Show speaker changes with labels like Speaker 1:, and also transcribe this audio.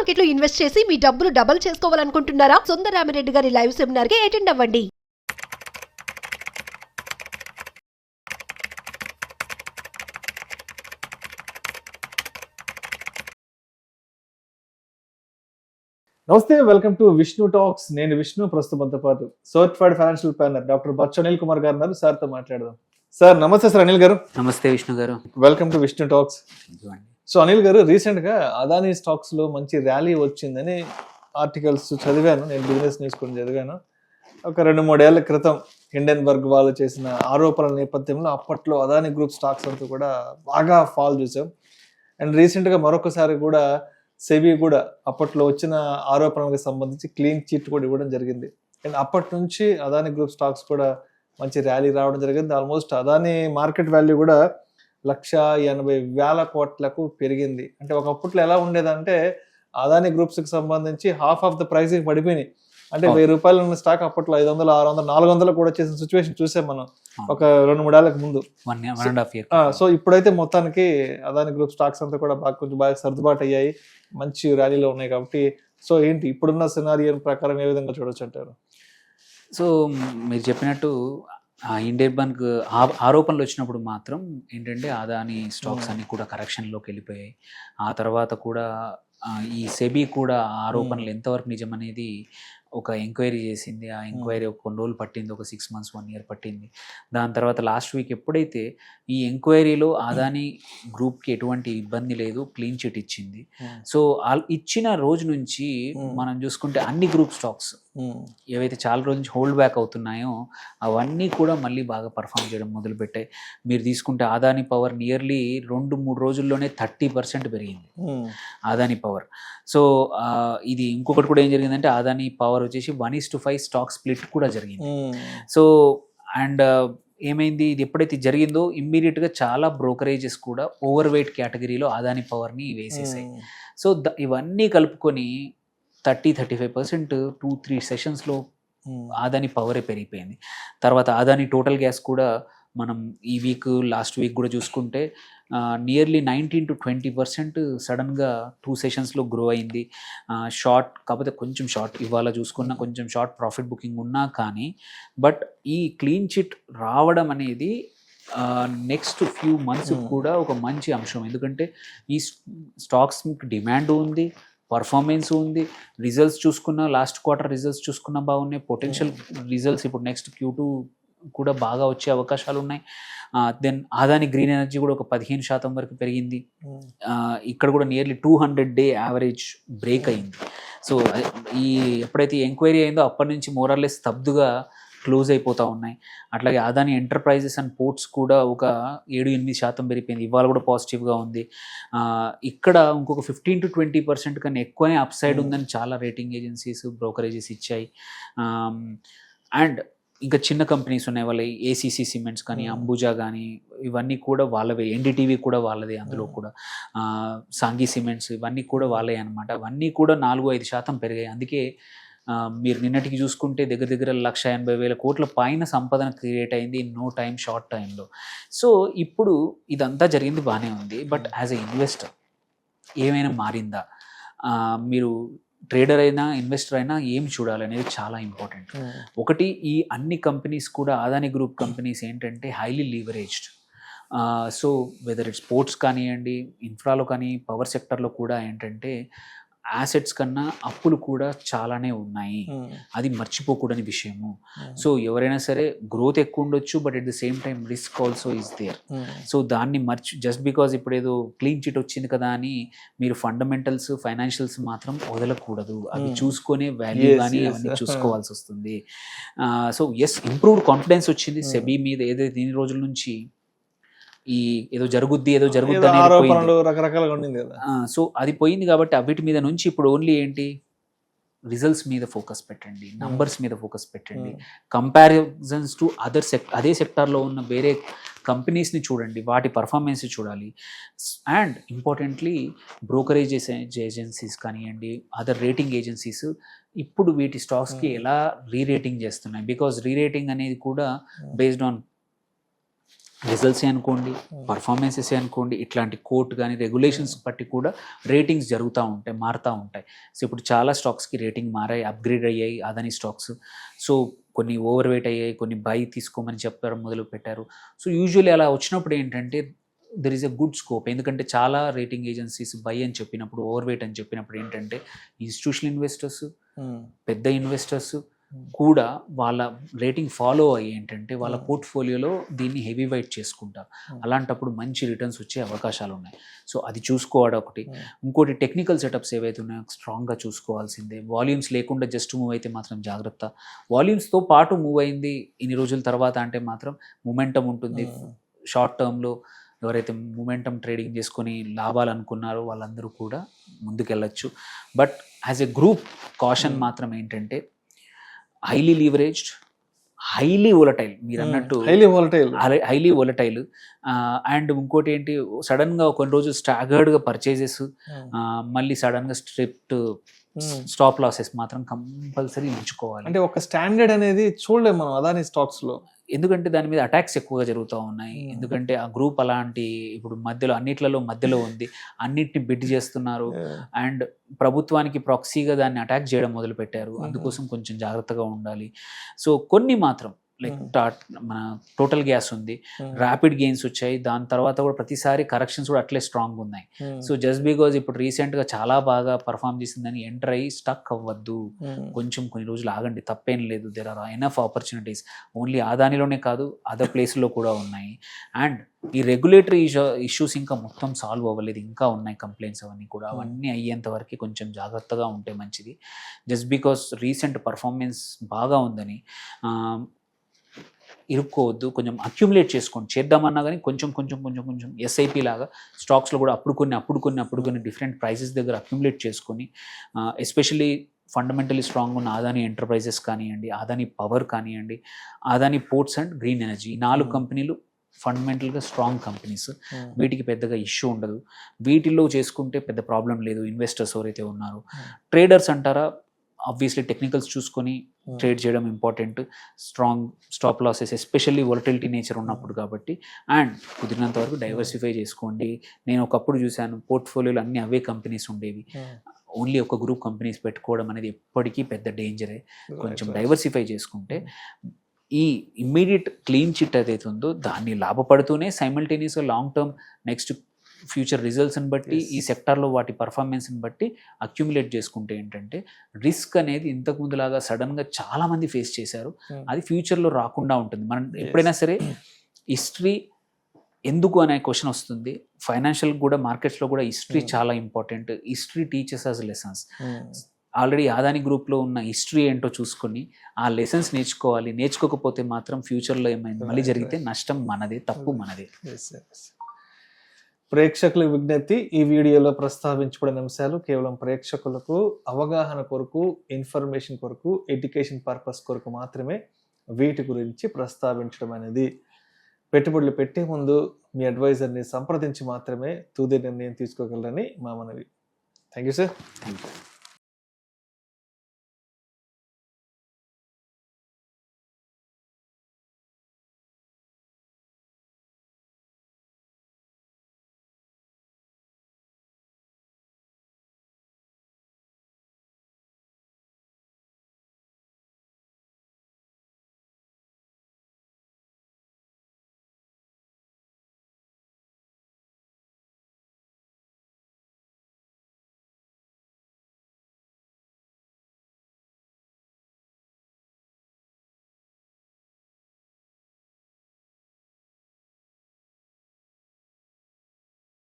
Speaker 1: Market లో invest చేసి మీ డబ్బులు డబుల్ చేసుకోవాలనుకుంటున్నారా? సుందరరామిరెడ్డి గారి లైవ్ సెమినార్ కి అటెండ్ అవ్వండి.
Speaker 2: నమస్తే, వెల్కమ్ టు విష్ణు టాక్స్. నేను విష్ణు. ప్రస్తుతంతో పాటు certified financial planner doctor Bachchu Anil Kumar గారు ఉన్నారు. సార్తో మాట్లాడదాం. సార్ నమస్తే. సార్ అనిల్ గారు
Speaker 3: నమస్తే. విష్ణు గారు
Speaker 2: welcome to Vishnu talks. So Anil గారు, రీసెంట్ గా అదానీ స్టాక్స్ లో మంచి ర్యాలీ వచ్చిందని ఆర్టికల్స్ చదివాను. నేను బిజినెస్ న్యూస్ కొన్ని చదివాను. ఒక 2-3 ఏళ్ల క్రితం హిండెన్బర్గ్ వాళ్ళు చేసిన ఆరోపణల నేపథ్యంలో అప్పట్లో అదానీ గ్రూప్ స్టాక్స్ అంతా కూడా బాగా ఫాల్ చూసాం. అండ్ రీసెంట్ గా మరొకసారి కూడా సెబీ కూడా అప్పట్లో వచ్చిన ఆరోపణలకు సంబంధించి క్లీన్ చిట్ కూడా ఇవ్వడం జరిగింది. అండ్ అప్పటి నుంచి అదానీ గ్రూప్ స్టాక్స్ కూడా మంచి ర్యాలీ రావడం జరిగింది. ఆల్మోస్ట్ అదానీ మార్కెట్ వాల్యూ కూడా 1,80,000 కోట్లకు పెరిగింది. అంటే ఒకప్పట్లో ఎలా ఉండేదంటే అదానీ గ్రూప్స్ కి సంబంధించి హాఫ్ ఆఫ్ ద ప్రైసింగ్ పడిపోయినాయి. అంటే 1,000 రూపాయలు ఉన్న స్టాక్ అప్పట్లో 500, 600, 400 కూడా వచ్చేసిన సిచ్యువేషన్ చూసాం మనం ఒక 2-3 ఏళ్లకు ముందు. సో ఇప్పుడైతే మొత్తానికి అదానీ గ్రూప్ స్టాక్స్ అంతా కూడా కొంచెం బాగా సర్దుబాటు అయ్యాయి, మంచి ర్యాలీలో ఉన్నాయి. కాబట్టి సో ఏంటి ఇప్పుడున్న సినారియో ప్రకారం ఏ విధంగా చూడొచ్చు అంటారు?
Speaker 3: సో మీరు చెప్పినట్టు హిండెన్బర్గ్ ఆరోపణలు వచ్చినప్పుడు మాత్రం ఏంటంటే అదానీ స్టాక్స్ అన్ని కూడా కరెక్షన్లోకి వెళ్ళిపోయాయి. ఆ తర్వాత కూడా ఈ సెబీ కూడా ఆరోపణలు ఎంతవరకు నిజం అనేది ఒక ఎంక్వైరీ చేసింది. ఆ ఎంక్వైరీ కొన్ని రోజులు పట్టింది, ఒక 6 months 1 year పట్టింది. దాని తర్వాత లాస్ట్ వీక్ ఎప్పుడైతే ఈ ఎంక్వైరీలో అదానీ గ్రూప్కి ఎటువంటి ఇబ్బంది లేదు, క్లీన్ చిట్ ఇచ్చింది. సో ఇచ్చిన రోజు నుంచి మనం చూసుకుంటే అన్ని గ్రూప్ స్టాక్స్ ఏవైతే చాలా రోజు నుంచి హోల్డ్ బ్యాక్ అవుతున్నాయో అవన్నీ కూడా మళ్ళీ బాగా పర్ఫామ్ చేయడం మొదలుపెట్టాయి. మీరు తీసుకుంటే అదానీ పవర్ నియర్లీ 2-3 రోజుల్లోనే 30% పెరిగింది అదానీ పవర్. సో ఇది ఇంకొకటి కూడా ఏం జరిగిందంటే అదానీ పవర్ వచ్చేసి 1:5 స్టాక్ స్ప్లిట్ కూడా జరిగింది. సో అండ్ ఏమైంది, ఇది ఎప్పుడైతే జరిగిందో ఇమ్మీడియట్గా చాలా బ్రోకరేజెస్ కూడా ఓవర్ వెయిట్ కేటగిరీలో అదానీ పవర్ని వేసేసాయి. సో ఇవన్నీ కలుపుకొని 30-35% 2-3 సెషన్స్లో అదానీ పవరే పెరిగిపోయింది. తర్వాత అదానీ టోటల్ గ్యాస్ కూడా మనం ఈ వీక్ లాస్ట్ వీక్ కూడా చూసుకుంటే నియర్లీ 19-20% సడన్గా 2 సెషన్స్లో గ్రో అయింది. షార్ట్ కాకపోతే కొంచెం షార్ట్ ఇవాళ చూసుకున్న కొంచెం షార్ట్ ప్రాఫిట్ బుకింగ్ ఉన్నా కానీ బట్ ఈ క్లీన్ చిట్ రావడం అనేది నెక్స్ట్ ఫ్యూ మంత్స్ కూడా ఒక మంచి అంశం. ఎందుకంటే ఈ స్టాక్స్ డిమాండ్ ఉంది, పర్ఫార్మెన్స్ ఉంది, రిజల్ట్స్ చూసుకున్న లాస్ట్ క్వార్టర్ రిజల్ట్స్ చూసుకున్న బాగున్నాయి. పొటెన్షియల్ రిజల్ట్స్ ఇప్పుడు నెక్స్ట్ Q2 కూడా బాగా వచ్చే అవకాశాలు ఉన్నాయి. దెన్ అదానీ గ్రీన్ ఎనర్జీ కూడా ఒక 15% వరకు పెరిగింది. ఇక్కడ కూడా నియర్లీ 200-day యావరేజ్ బ్రేక్ అయింది. సో ఈ ఎప్పుడైతే ఎంక్వైరీ అయిందో అప్పటి నుంచి మోరల్లెస్ స్తబ్దుగా క్లోజ్ అయిపోతూ ఉన్నాయి. అట్లాగే అదానీ ఎంటర్ప్రైజెస్ అండ్ పోర్ట్స్ కూడా ఒక 7-8% పెరిగిపోయింది. ఇవాళ కూడా పాజిటివ్గా ఉంది. ఇక్కడ ఇంకొక 15-20% కన్నా ఎక్కువనే అప్ సైడ్ ఉందని చాలా రేటింగ్ ఏజెన్సీస్, బ్రోకరేజెస్ ఇచ్చాయి. అండ్ ఇంకా చిన్న కంపెనీస్ ఉన్నాయి, వాళ్ళ ACC సిమెంట్స్ కానీ, అంబుజా కానీ ఇవన్నీ కూడా వాళ్ళవే. NDTV కూడా వాళ్ళదే. అందులో కూడా సాంఘీ సిమెంట్స్ ఇవన్నీ కూడా వాళ్ళే అనమాట. అవన్నీ కూడా 4-5% పెరిగాయి. అందుకే మీరు నిన్నటికి చూసుకుంటే దగ్గర దగ్గర 1,80,000 కోట్ల పైన సంపదన క్రియేట్ అయింది నో టైం, షార్ట్ టైంలో. సో ఇప్పుడు ఇదంతా జరిగింది బాగానే ఉంది. బట్ యాజ్ ఎ ఇన్వెస్టర్ ఏమైనా మారిందా? మీరు ట్రేడర్ అయినా ఇన్వెస్టర్ అయినా ఏం చూడాలనేది చాలా ఇంపార్టెంట్. ఒకటి, ఈ అన్ని కంపెనీస్ కూడా అదానీ గ్రూప్ కంపెనీస్ ఏంటంటే highly leveraged. So whether it's sports కానివ్వండి, ఇన్ఫ్రాలో కానీ, పవర్ సెక్టర్లో కూడా ఏంటంటే యాసెట్స్ కన్నా అప్పులు కూడా చాలానే ఉన్నాయి. అది మర్చిపోకూడని విషయము. సో ఎవరైనా సరే గ్రోత్ ఎక్కువ ఉండొచ్చు, but at the same time risk also is there. So దాన్ని జస్ట్ బికాజ్ ఇప్పుడు ఏదో క్లీన్ చిట్ వచ్చింది కదా అని మీరు ఫండమెంటల్స్, ఫైనాన్షియల్స్ మాత్రం వదలకూడదు. అవి చూసుకునే వాల్యూ కానీ అవన్నీ చూసుకోవాల్సి వస్తుంది. సో ఎస్, ఇంప్రూవ్డ్ కాన్ఫిడెన్స్ వచ్చింది సెబీ మీద. ఏదైతే ఇన్ని రోజుల నుంచి ఈ ఏదో జరుగుద్ది
Speaker 2: రకరకాలుగా ఉండింది కదా.
Speaker 3: సో అది పోయింది కాబట్టి అవిటి మీద నుంచి ఇప్పుడు ఓన్లీ ఏంటి, రిజల్ట్స్ మీద ఫోకస్ పెట్టండి, నంబర్స్ మీద ఫోకస్ పెట్టండి, కంపారిజన్స్ టు అదర్ అదే సెక్టార్లో ఉన్న వేరే కంపెనీస్ని చూడండి, వాటి పర్ఫార్మెన్స్ చూడాలి. అండ్ ఇంపార్టెంట్లీ బ్రోకరేజెస్ ఏజెన్సీస్ కానివ్వండి, అదర్ రేటింగ్ ఏజెన్సీస్ ఇప్పుడు వీటి స్టాక్స్కి ఎలా రీరేటింగ్ చేస్తున్నాయి. బికాజ్ రీరేటింగ్ అనేది కూడా బేస్డ్ ఆన్ రిజల్ట్స్ అనుకోండి, పర్ఫార్మెన్సెస్ అనుకోండి, ఇట్లాంటి కోర్ట్ కానీ రెగ్యులేషన్స్ బట్టి కూడా రేటింగ్స్ జరుగుతూ ఉంటాయి, మారుతూ ఉంటాయి. సో ఇప్పుడు చాలా స్టాక్స్కి రేటింగ్ మారాయి, అప్గ్రేడ్ అయ్యాయి అదాని స్టాక్స్. సో కొన్ని ఓవర్ వెయిట్ అయ్యాయి, కొన్ని బై తీసుకోమని చెప్పడం మొదలు పెట్టారు. సో యూజువల్లీ అలా వచ్చినప్పుడు ఏంటంటే there is a good scope. ఎందుకంటే చాలా రేటింగ్ ఏజెన్సీస్ బై అని చెప్పినప్పుడు, ఓవర్ వెయిట్ అని చెప్పినప్పుడు ఏంటంటే ఇన్స్టిట్యూషనల్ ఇన్వెస్టర్స్, పెద్ద ఇన్వెస్టర్స్ కూడా వాళ్ళ రేటింగ్ ఫాలో అయ్యి ఏంటంటే వాళ్ళ పోర్ట్ఫోలియోలో దీన్ని హెవీ వెయిట్ చేసుకుంటారు. అలాంటప్పుడు మంచి రిటర్న్స్ వచ్చే అవకాశాలు ఉన్నాయి. సో అది చూసుకోవడం ఒకటి. ఇంకోటి టెక్నికల్ సెటప్స్ ఏవైతే ఉన్నాయో స్ట్రాంగ్గా చూసుకోవాల్సిందే. వాల్యూమ్స్ లేకుండా జస్ట్ మూవ్ అయితే మాత్రం జాగ్రత్త. వాల్యూమ్స్తో పాటు మూవ్ అయింది ఇన్ని రోజుల తర్వాత అంటే మాత్రం మొమెంటం ఉంటుంది. షార్ట్ టర్మ్లో ఎవరైతే మొమెంటం ట్రేడింగ్ చేసుకొని లాభాలు అనుకున్నారో వాళ్ళందరూ కూడా ముందుకెళ్ళచ్చు. But as a group caution మాత్రం ఏంటంటే హైలీ లీవరేజ్డ్, హైలీ వోలటైల్, మీరు అన్నట్టు హైలీ వోలటైల్. అండ్ ఇంకోటి ఏంటి, సడన్గా కొన్ని రోజులు స్టాగర్డ్గా పర్చేజెస్, మళ్ళీ సడన్గా స్ట్రిప్ట్ స్టాప్ లాసెస్ మాత్రం కంపల్సరీ ఉంచుకోవాలి.
Speaker 2: అంటే ఒక స్టాండర్డ్ అనేది చూడలేము మనం అదాని స్టాక్స్లో,
Speaker 3: ఎందుకంటే దాని మీద అటాక్స్ ఎక్కువగా జరుగుతూ ఉన్నాయి. ఎందుకంటే ఆ గ్రూప్ అలాంటి ఇప్పుడు మధ్యలో మధ్యలో ఉంది, అన్నిటిని బిడ్ చేస్తున్నారు. అండ్ ప్రభుత్వానికి ప్రాక్సీగా దాన్ని అటాక్ చేయడం మొదలు పెట్టారు. అందుకోసం కొంచెం జాగ్రత్తగా ఉండాలి. సో కొన్ని మాత్రం లైక్ మన టోటల్ గ్యాస్ ఉంది, ర్యాపిడ్ గెయిన్స్ వచ్చాయి, దాని తర్వాత కూడా ప్రతిసారి కరెక్షన్స్ కూడా అట్లే స్ట్రాంగ్ ఉన్నాయి. సో జస్ట్ బికాజ్ ఇప్పుడు రీసెంట్గా చాలా బాగా పర్ఫామ్ చేసిందని ఎంటర్ అయ్యి స్టక్ అవ్వద్దు, కొంచెం కొన్ని రోజులు ఆగండి, తప్పేం లేదు. There are enough opportunities, only ఆదానిలోనే కాదు అదర్ ప్లేస్లో కూడా ఉన్నాయి. అండ్ ఈ రెగ్యులేటరీ ఇష్యూస్ ఇంకా మొత్తం సాల్వ్ అవ్వలేదు, ఇంకా ఉన్నాయి కంప్లైంట్స్ అవన్నీ కూడా. అవన్నీ అయ్యేంత వరకు కొంచెం జాగ్రత్తగా ఉంటే మంచిది. జస్ట్ బికాస్ రీసెంట్ పర్ఫార్మెన్స్ బాగా ఉందని ఇరుక్కోవద్దు. కొంచెం అక్యుములేట్ చేసుకోండి, చేద్దామన్నా కానీ కొంచెం ఎస్ఐపి లాగా స్టాక్స్లో కూడా అప్పుడు కొన్ని డిఫరెంట్ ప్రైసెస్ దగ్గర అక్యుములేట్ చేసుకొని, ఎస్పెషల్లీ ఫండమెంటలీ స్ట్రాంగ్ ఉన్న అదాని ఎంటర్ప్రైజెస్ కానివ్వండి, అదాని పవర్ కానివ్వండి, Adani ports and green energy, ఈ 4 కంపెనీలు ఫండమెంటల్గా స్ట్రాంగ్ కంపెనీస్. వీటికి పెద్దగా ఇష్యూ ఉండదు. వీటిల్లో చేసుకుంటే పెద్ద ప్రాబ్లం లేదు ఇన్వెస్టర్స్ ఎవరైతే ఉన్నారో. ట్రేడర్స్ అంటారా, ఆబ్వియస్లీ టెక్నికల్స్ చూసుకొని ట్రేడ్ చేయడం important. Strong stop losses, especially volatility nature ఉన్నప్పుడు కాబట్టి. అండ్ కుదిరినంత వరకు డైవర్సిఫై చేసుకోండి. నేను ఒకప్పుడు చూశాను పోర్ట్ఫోలియోలో అన్ని అవే కంపెనీస్ ఉండేవి. ఓన్లీ ఒక గ్రూప్ కంపెనీస్ పెట్టుకోవడం అనేది ఎప్పటికీ పెద్ద డేంజరే. కొంచెం డైవర్సిఫై చేసుకుంటే ఈ ఇమ్మీడియట్ క్లీన్ చిట్ ఏదైతే ఉందో దాన్ని లాభపడుతూనే సైమల్టేనియస్గా లాంగ్ టర్మ్ నెక్స్ట్ ఫ్యూచర్ రిజల్ట్స్ని బట్టి ఈ సెక్టార్లో వాటి పర్ఫార్మెన్స్ని బట్టి అక్యుములేట్ చేసుకుంటే ఏంటంటే రిస్క్ అనేది ఇంతకు ముందులాగా సడన్గా చాలామంది ఫేస్ చేశారు, అది ఫ్యూచర్లో రాకుండా ఉంటుంది. మనం ఎప్పుడైనా సరే హిస్టరీ ఎందుకు అనే క్వశ్చన్ వస్తుంది. ఫైనాన్షియల్ కూడా మార్కెట్స్లో కూడా హిస్టరీ చాలా ఇంపార్టెంట్. హిస్టరీ టీచర్స్ అస్ లెసన్స్. ఆల్రెడీ అదాని గ్రూప్లో ఉన్న హిస్టరీ ఏంటో చూసుకొని ఆ లెసన్స్ నేర్చుకోవాలి. నేర్చుకోకపోతే మాత్రం ఫ్యూచర్లో ఏమైంది మళ్ళీ జరిగితే నష్టం మనదే, తప్పు మనదే.
Speaker 2: ప్రేక్షకుల విజ్ఞప్తి, ఈ వీడియోలో ప్రస్తావించబడిన అంశాలు కేవలం ప్రేక్షకులకు అవగాహన కొరకు, ఇన్ఫర్మేషన్ కొరకు, ఎడ్యుకేషన్ పర్పస్ కొరకు మాత్రమే వీటి గురించి ప్రస్తావించడం అనేది. పెట్టుబడులు పెట్టే ముందు మీ అడ్వైజర్ని సంప్రదించి మాత్రమే తుది నిర్ణయం తీసుకోగలరని మా మనవి. Thank you sir.
Speaker 3: Thank you.